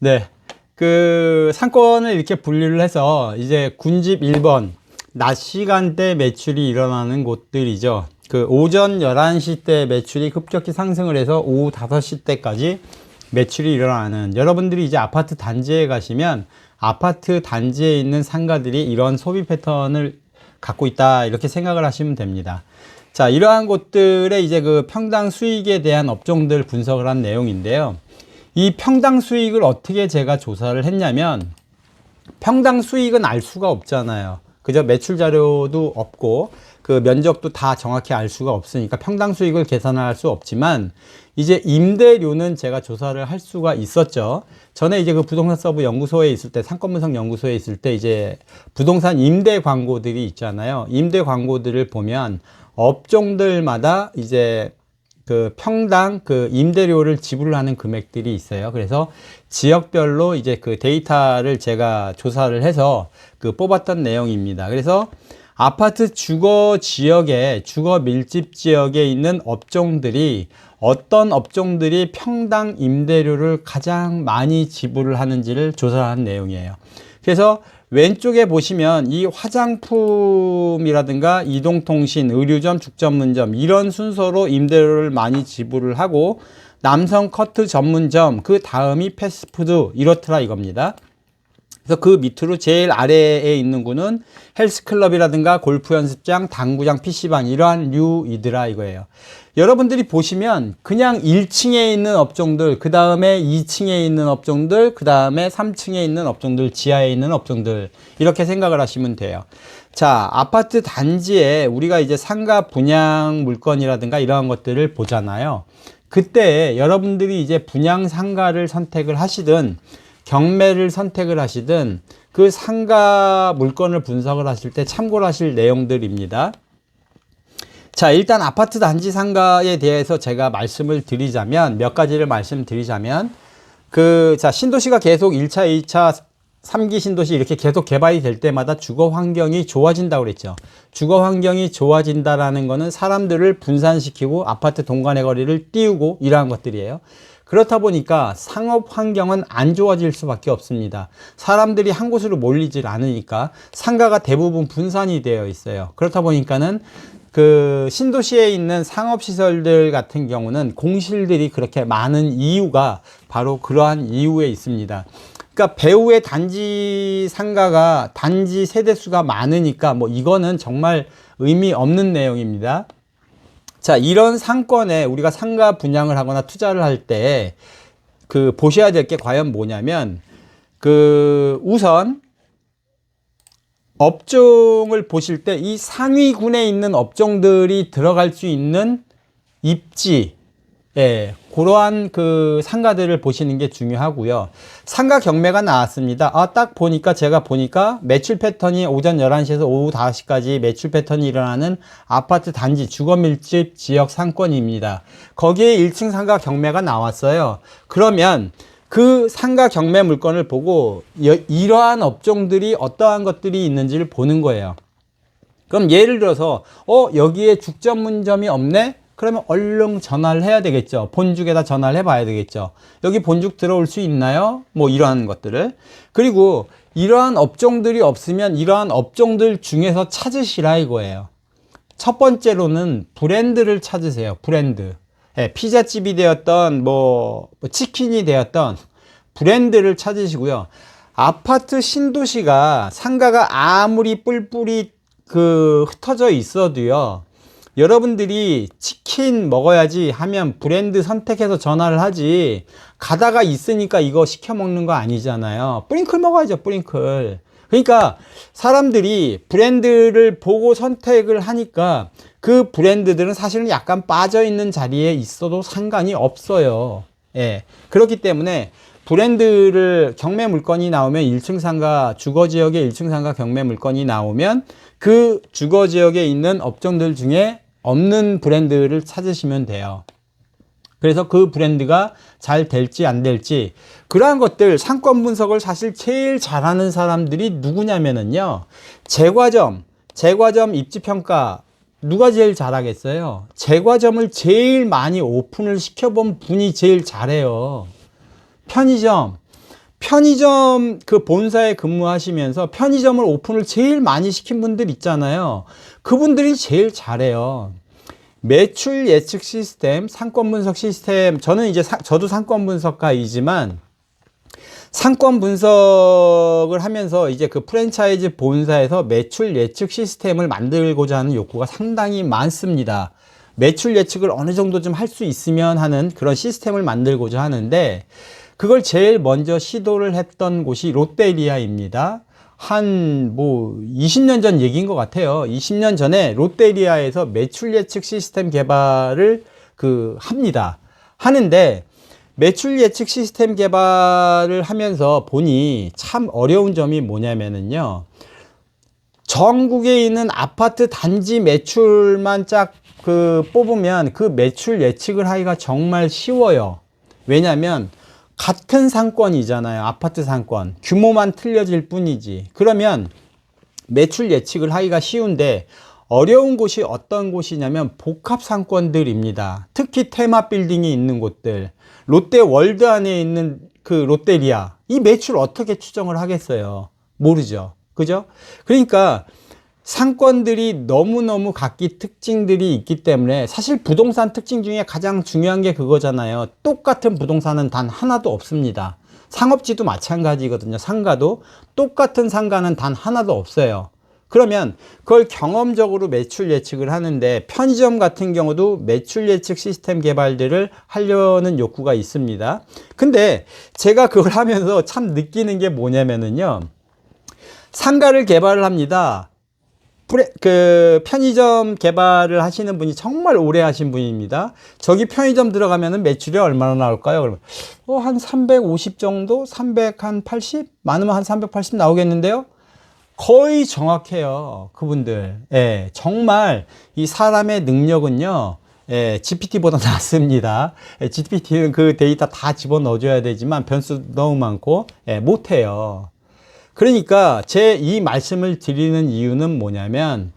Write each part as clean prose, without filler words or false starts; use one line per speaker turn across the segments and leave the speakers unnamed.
네. 그 상권을 이렇게 분류를 해서 이제 군집 1번 낮 시간대 매출이 일어나는 곳들이죠. 그 오전 11시 때 매출이 급격히 상승을 해서 오후 5시 때까지 매출이 일어나는, 여러분들이 이제 아파트 단지에 가시면 아파트 단지에 있는 상가들이 이런 소비 패턴을 갖고 있다, 이렇게 생각을 하시면 됩니다. 자, 이러한 곳들의 이제 그 평당 수익에 대한 업종들 분석을 한 내용인데요. 이 평당 수익을 어떻게 제가 조사를 했냐면, 평당 수익은 알 수가 없잖아요. 그죠? 매출 자료도 없고 그 면적도 다 정확히 알 수가 없으니까 평당 수익을 계산할 수 없지만, 이제 임대료는 제가 조사를 할 수가 있었죠. 전에 이제 그 부동산 서브 연구소에 있을 때, 상권분석 연구소에 있을 때 이제 부동산 임대 광고들이 있잖아요. 임대 광고들을 보면 업종들마다 이제 그 평당 그 임대료를 지불하는 금액들이 있어요. 그래서 지역별로 이제 그 데이터를 제가 조사를 해서 그 뽑았던 내용입니다. 그래서 아파트 주거 지역에, 주거 밀집 지역에 있는 업종들이 어떤 업종들이 평당 임대료를 가장 많이 지불을 하는지를 조사한 내용이에요. 그래서 왼쪽에 보시면 이 화장품이라든가 이동통신, 의류점, 죽전문점 이런 순서로 임대료를 많이 지불을 하고, 남성 커트 전문점, 그 다음이 패스트푸드, 이렇더라 이겁니다. 그래서 그 밑으로 제일 아래에 있는 구는 헬스클럽이라든가 골프 연습장, 당구장, PC방 이러한 류이더라 이거예요. 여러분들이 보시면 그냥 1층에 있는 업종들, 그 다음에 2층에 있는 업종들, 그 다음에 3층에 있는 업종들, 지하에 있는 업종들, 이렇게 생각을 하시면 돼요. 자, 아파트 단지에 우리가 이제 상가 분양 물건이라든가 이러한 것들을 보잖아요. 그때 여러분들이 이제 분양 상가를 선택을 하시든 경매를 선택을 하시든 그 상가 물건을 분석을 하실 때 참고를 하실 내용들입니다. 자, 일단 아파트 단지 상가에 대해서 제가 말씀을 드리자면, 몇 가지를 말씀드리자면, 자, 신도시가 계속 1차, 2차, 3기 신도시 이렇게 계속 개발이 될 때마다 주거 환경이 좋아진다고 그랬죠. 주거 환경이 좋아진다라는 거는 사람들을 분산시키고 아파트 동간의 거리를 띄우고 이러한 것들이에요. 그렇다 보니까 상업 환경은 안 좋아질 수밖에 없습니다. 사람들이 한 곳으로 몰리질 않으니까 상가가 대부분 분산이 되어 있어요. 그렇다 보니까는 그 신도시에 있는 상업시설들 같은 경우는 공실들이 그렇게 많은 이유가 바로 그러한 이유에 있습니다. 그러니까 배후의 단지 상가가, 단지 세대수가 많으니까 뭐 이거는 정말 의미 없는 내용입니다. 자, 이런 상권에 우리가 상가 분양을 하거나 투자를 할 때 그 보셔야 될 게 과연 뭐냐면, 그 우선 업종을 보실 때 이 상위군에 있는 업종들이 들어갈 수 있는 입지, 예, 그러한 그 상가들을 보시는 게 중요하고요. 상가 경매가 나왔습니다. 딱 보니까, 제가 보니까 매출 패턴이 오전 11시에서 오후 5시까지 매출 패턴이 일어나는 아파트 단지 주거 밀집 지역 상권입니다. 거기에 1층 상가 경매가 나왔어요. 그러면 그 상가 경매 물건을 보고 이러한 업종들이 어떠한 것들이 있는지를 보는 거예요. 그럼 예를 들어서 여기에 죽전문점이 없네? 그러면 얼른 전화를 해야 되겠죠. 본죽에다 전화를 해봐야 되겠죠. 여기 본죽 들어올 수 있나요? 뭐 이러한 것들을. 그리고 이러한 업종들이 없으면 이러한 업종들 중에서 찾으시라 이거예요. 첫 번째로는 브랜드를 찾으세요. 브랜드. 예, 피자집이 되었던 뭐 치킨이 되었던 브랜드를 찾으시고요. 아파트 신도시가 상가가 아무리 뿔뿔이 흩어져 있어도요, 여러분들이 치킨 먹어야지 하면 브랜드 선택해서 전화를 하지, 가다가 있으니까 이거 시켜 먹는 거 아니잖아요. 뿌링클 먹어야죠, 뿌링클. 그러니까 사람들이 브랜드를 보고 선택을 하니까 그 브랜드들은 사실은 약간 빠져 있는 자리에 있어도 상관이 없어요. 예. 그렇기 때문에 브랜드를, 경매 물건이 나오면 1층 상가, 주거 지역에 1층 상가 경매 물건이 나오면 그 주거 지역에 있는 업종들 중에 없는 브랜드를 찾으시면 돼요. 그래서 그 브랜드가 잘 될지 안 될지, 그러한 것들 상권 분석을 사실 제일 잘하는 사람들이 누구냐면은요, 제과점 입지평가 누가 제일 잘하겠어요? 제과점을 제일 많이 오픈을 시켜본 분이 제일 잘해요. 편의점 편의점 그 본사에 근무하시면서 편의점을 오픈을 제일 많이 시킨 분들 있잖아요. 그분들이 제일 잘해요. 매출 예측 시스템, 상권 분석 시스템. 저는 이제 저도 상권 분석가이지만 상권 분석을 하면서 이제 그 프랜차이즈 본사에서 매출 예측 시스템을 만들고자 하는 욕구가 상당히 많습니다. 매출 예측을 어느 정도 좀 할 수 있으면 하는 그런 시스템을 만들고자 하는데, 그걸 제일 먼저 시도를 했던 곳이 롯데리아입니다. 한 20년 전 얘기인 것 같아요. 20년 전에 롯데리아에서 매출 예측 시스템 개발을 하는데, 매출 예측 시스템 개발을 하면서 보니 참 어려운 점이 뭐냐면은요, 전국에 있는 아파트 단지 매출만 쫙 뽑으면 그 매출 예측을 하기가 정말 쉬워요. 왜냐면 같은 상권이잖아요. 아파트 상권. 규모만 틀려질 뿐이지. 그러면 매출 예측을 하기가 쉬운데, 어려운 곳이 어떤 곳이냐면 복합 상권들입니다. 특히 테마 빌딩이 있는 곳들. 롯데월드 안에 있는 그 롯데리아. 이 매출 어떻게 추정을 하겠어요? 모르죠. 그죠? 그러니까 상권들이 너무너무 각기 특징들이 있기 때문에, 사실 부동산 특징 중에 가장 중요한 게 그거잖아요. 똑같은 부동산은 단 하나도 없습니다. 상업지도 마찬가지거든요. 상가도 똑같은 상가는 단 하나도 없어요. 그러면 그걸 경험적으로 매출 예측을 하는데, 편의점 같은 경우도 매출 예측 시스템 개발들을 하려는 욕구가 있습니다. 근데 제가 그걸 하면서 참 느끼는 게 뭐냐면은요, 상가를 개발을 합니다. 편의점 개발을 하시는 분이 정말 오래 하신 분입니다. 저기 편의점 들어가면은 매출이 얼마나 나올까요? 그러면 한 350 정도? 380? 많으면 한 380 나오겠는데요? 거의 정확해요. 그분들. 예, 정말 이 사람의 능력은요, 예, GPT보다 낫습니다. 예, GPT는 그 데이터 다 집어넣어줘야 되지만 변수 너무 많고, 예, 못해요. 그러니까 제 이 말씀을 드리는 이유는 뭐냐면,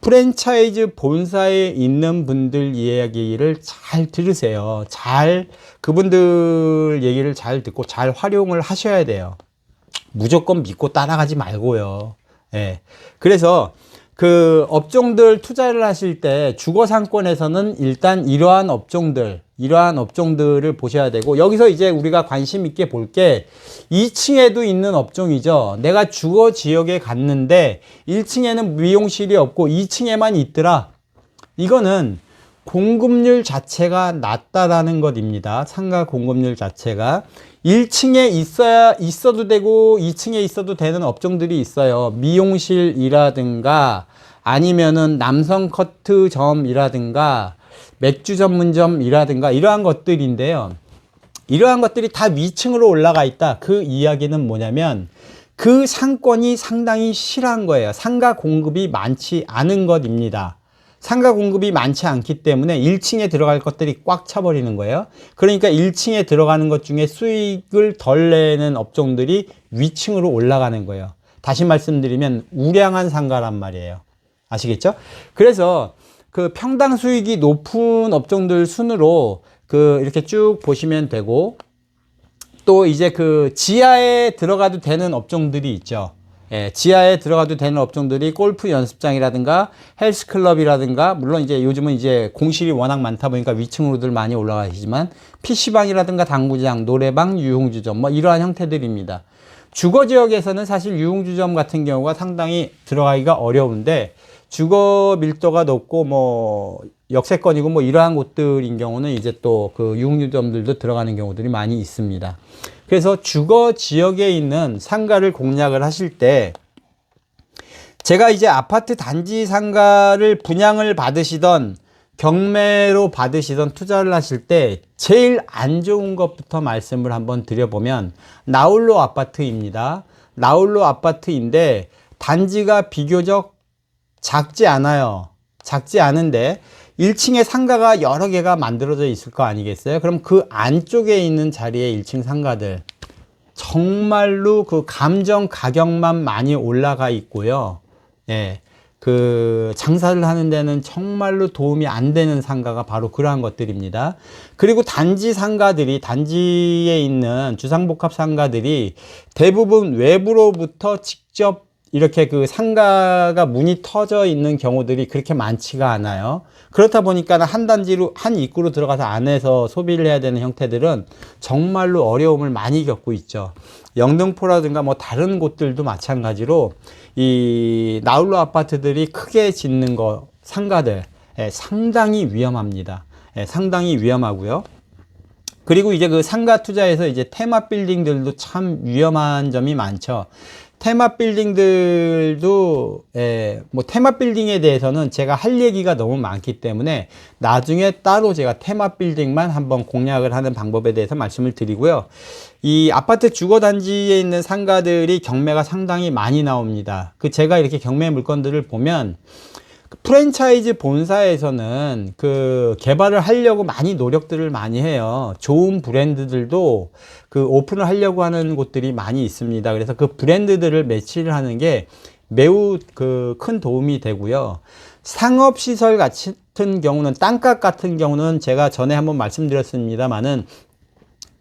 프랜차이즈 본사에 있는 분들 이야기를 잘 들으세요. 그분들 얘기를 잘 듣고 잘 활용을 하셔야 돼요. 무조건 믿고 따라가지 말고요. 예. 그래서 그 업종들 투자를 하실 때 주거 상권에서는 일단 이러한 업종들을 보셔야 되고, 여기서 이제 우리가 관심 있게 볼 게 2층에도 있는 업종이죠. 내가 주거 지역에 갔는데 1층에는 미용실이 없고 2층에만 있더라. 이거는 공급률 자체가 낮다라는 것입니다. 상가 공급률 자체가. 1층에 있어도 되고 2층에 있어도 되는 업종들이 있어요. 미용실이라든가 아니면은 남성 커트점이라든가 맥주 전문점이라든가 이러한 것들인데요. 이러한 것들이 다 위층으로 올라가 있다. 그 이야기는 뭐냐면 그 상권이 상당히 실한 거예요. 상가 공급이 많지 않은 것입니다. 상가 공급이 많지 않기 때문에 1층에 들어갈 것들이 꽉 차버리는 거예요. 그러니까 1층에 들어가는 것 중에 수익을 덜 내는 업종들이 위층으로 올라가는 거예요. 다시 말씀드리면 우량한 상가란 말이에요. 아시겠죠? 그래서 그 평당 수익이 높은 업종들 순으로 이렇게 쭉 보시면 되고, 또 이제 그 지하에 들어가도 되는 업종들이 있죠. 예, 지하에 들어가도 되는 업종들이 골프 연습장이라든가 헬스클럽이라든가, 물론 이제 요즘은 이제 공실이 워낙 많다 보니까 위층으로들 많이 올라가시지만 PC방이라든가 당구장, 노래방, 유흥주점 뭐 이러한 형태들입니다. 주거 지역에서는 사실 유흥주점 같은 경우가 상당히 들어가기가 어려운데, 주거 밀도가 높고 뭐 역세권이고 뭐 이러한 곳들인 경우는 이제 또 그 유흥주점들도 들어가는 경우들이 많이 있습니다. 그래서 주거 지역에 있는 상가를 공략을 하실 때, 제가 이제 아파트 단지 상가를 분양을 받으시던 경매로 받으시던 투자를 하실 때 제일 안 좋은 것부터 말씀을 한번 드려보면 나홀로 아파트입니다. 나홀로 아파트인데 단지가 비교적 작지 않아요. 작지 않은데 1층에 상가가 여러 개가 만들어져 있을 거 아니겠어요? 그럼 그 안쪽에 있는 자리에 1층 상가들 정말로 그 감정 가격만 많이 올라가 있고요. 예. 그 장사를 하는 데는 정말로 도움이 안 되는 상가가 바로 그러한 것들입니다. 그리고 단지 상가들이, 단지에 있는 주상복합 상가들이 대부분 외부로부터 직접 이렇게 그 상가가 문이 터져 있는 경우들이 그렇게 많지가 않아요. 그렇다 보니까 한 단지로, 한 입구로 들어가서 안에서 소비를 해야 되는 형태들은 정말로 어려움을 많이 겪고 있죠. 영등포라든가 뭐 다른 곳들도 마찬가지로 이 나홀로 아파트들이 크게 짓는 거, 상가들, 상당히 위험합니다. 상당히 위험하고요. 그리고 이제 그 상가 투자에서 이제 테마 빌딩들도 참 위험한 점이 많죠. 테마 빌딩들도, 뭐 테마 빌딩에 대해서는 제가 할 얘기가 너무 많기 때문에 나중에 따로 제가 테마 빌딩만 한번 공략을 하는 방법에 대해서 말씀을 드리고요. 이 아파트 주거단지에 있는 상가들이 경매가 상당히 많이 나옵니다. 그 제가 이렇게 경매 물건들을 보면 프랜차이즈 본사에서는 그 개발을 하려고 많이 노력들을 많이 해요. 좋은 브랜드들도 그 오픈을 하려고 하는 곳들이 많이 있습니다. 그래서 그 브랜드들을 매치를 하는 게 매우 그 큰 도움이 되고요. 상업시설 같은 경우는, 땅값 같은 경우는 제가 전에 한번 말씀드렸습니다만은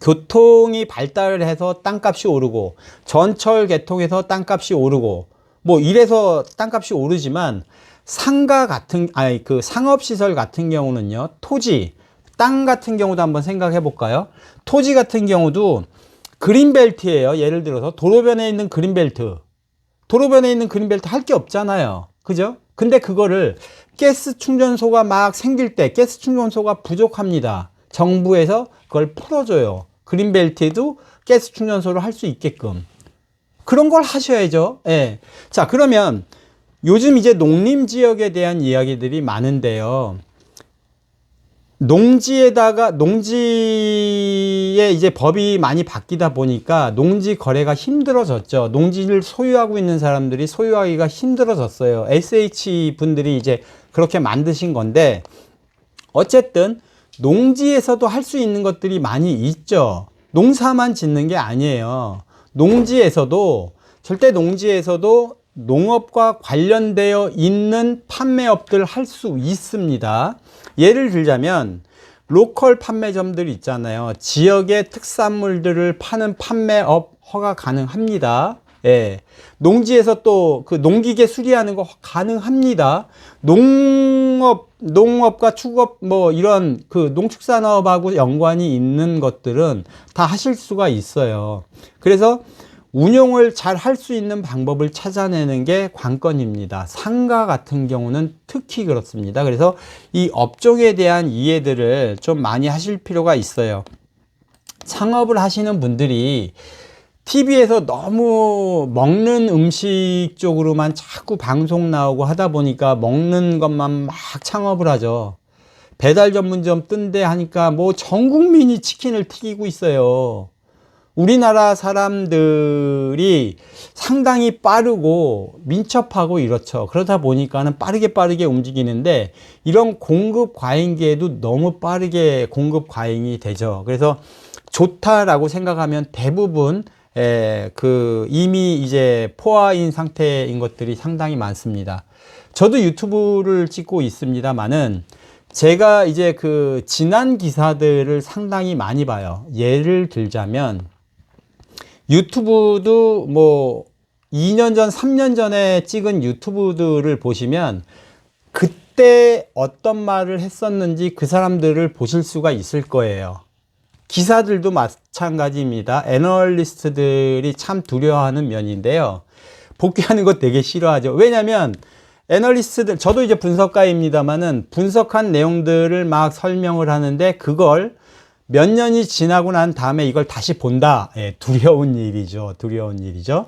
교통이 발달을 해서 땅값이 오르고, 전철 개통해서 땅값이 오르고, 뭐 이래서 땅값이 오르지만, 상가 같은, 아니, 그 상업시설 같은 경우는요, 토지, 땅 같은 경우도 한번 생각해 볼까요? 토지 같은 경우도 그린벨트예요. 예를 들어서 도로변에 있는 그린벨트. 도로변에 있는 그린벨트 할 게 없잖아요. 그죠? 근데 그거를 가스 충전소가 막 생길 때 가스 충전소가 부족합니다. 정부에서 그걸 풀어줘요. 그린벨트에도 가스 충전소를 할 수 있게끔. 그런 걸 하셔야죠. 예. 자, 그러면 요즘 이제 농림지역에 대한 이야기들이 많은데요. 농지에 이제 법이 많이 바뀌다 보니까 농지 거래가 힘들어졌죠. 농지를 소유하고 있는 사람들이 소유하기가 힘들어졌어요. SH 분들이 이제 그렇게 만드신 건데, 어쨌든 농지에서도 할 수 있는 것들이 많이 있죠. 농사만 짓는 게 아니에요. 농지에서도, 절대 농지에서도 농업과 관련되어 있는 판매업들 할 수 있습니다. 예를 들자면 로컬 판매점들 있잖아요. 지역의 특산물들을 파는 판매업 허가 가능합니다. 예. 농지에서 또 그 농기계 수리하는 거 가능합니다. 농업과 축업 뭐 이런 그 농축산업하고 연관이 있는 것들은 다 하실 수가 있어요. 그래서 운용을 잘 할 수 있는 방법을 찾아내는 게 관건입니다. 상가 같은 경우는 특히 그렇습니다. 그래서 이 업종에 대한 이해들을 좀 많이 하실 필요가 있어요. 창업을 하시는 분들이 TV에서 너무 먹는 음식 쪽으로만 자꾸 방송 나오고 하다 보니까 먹는 것만 막 창업을 하죠. 배달 전문점 뜬대 하니까 뭐 전 국민이 치킨을 튀기고 있어요. 우리나라 사람들이 상당히 빠르고 민첩하고 이렇죠. 그러다 보니까는 빠르게 움직이는데, 이런 공급 과잉기에도 너무 빠르게 공급 과잉이 되죠. 그래서 좋다라고 생각하면 대부분 이미 이제 포화인 상태인 것들이 상당히 많습니다. 저도 유튜브를 찍고 있습니다만은 제가 이제 그 지난 기사들을 상당히 많이 봐요. 예를 들자면 유튜브도 뭐 2년 전, 3년 전에 찍은 유튜브들을 보시면 그때 어떤 말을 했었는지 그 사람들을 보실 수가 있을 거예요. 기사들도 마찬가지입니다. 애널리스트들이 참 두려워하는 면인데요. 복귀하는 거 되게 싫어하죠. 왜냐면 애널리스트들, 저도 이제 분석가입니다만은 분석한 내용들을 막 설명을 하는데 그걸 몇 년이 지나고 난 다음에 이걸 다시 본다. 두려운 일이죠. 두려운 일이죠.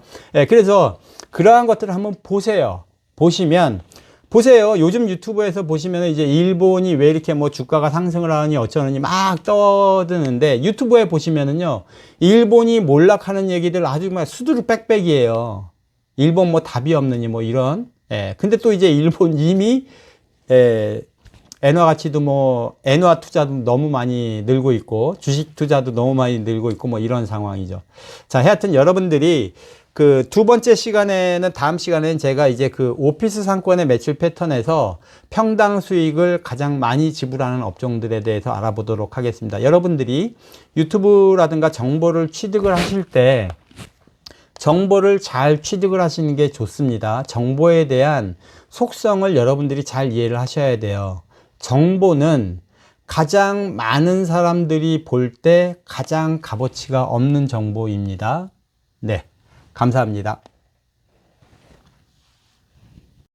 그래서 그러한 것들을 한번 보세요. 보세요. 요즘 유튜브에서 보시면 이제 일본이 왜 이렇게 뭐 주가가 상승을 하느니 어쩌느니 막 떠드는데, 유튜브에 보시면은요, 일본이 몰락하는 얘기들 아주 막 수두룩 빽빽이에요. 일본 뭐 답이 없느니 뭐 이런. 근데 또 이제 일본 이미 엔화 가치도 뭐 엔화 투자도 너무 많이 늘고 있고 주식 투자도 너무 많이 늘고 있고 뭐 이런 상황이죠. 자, 하여튼 여러분들이 그 두 번째 시간에는, 다음 시간에는 제가 이제 그 오피스 상권의 매출 패턴에서 평당 수익을 가장 많이 지불하는 업종들에 대해서 알아보도록 하겠습니다. 여러분들이 유튜브라든가 정보를 취득을 하실 때 정보를 잘 취득을 하시는 게 좋습니다. 정보에 대한 속성을 여러분들이 잘 이해를 하셔야 돼요. 정보는 가장 많은 사람들이 볼 때 가장 값어치가 없는 정보입니다. 네, 감사합니다.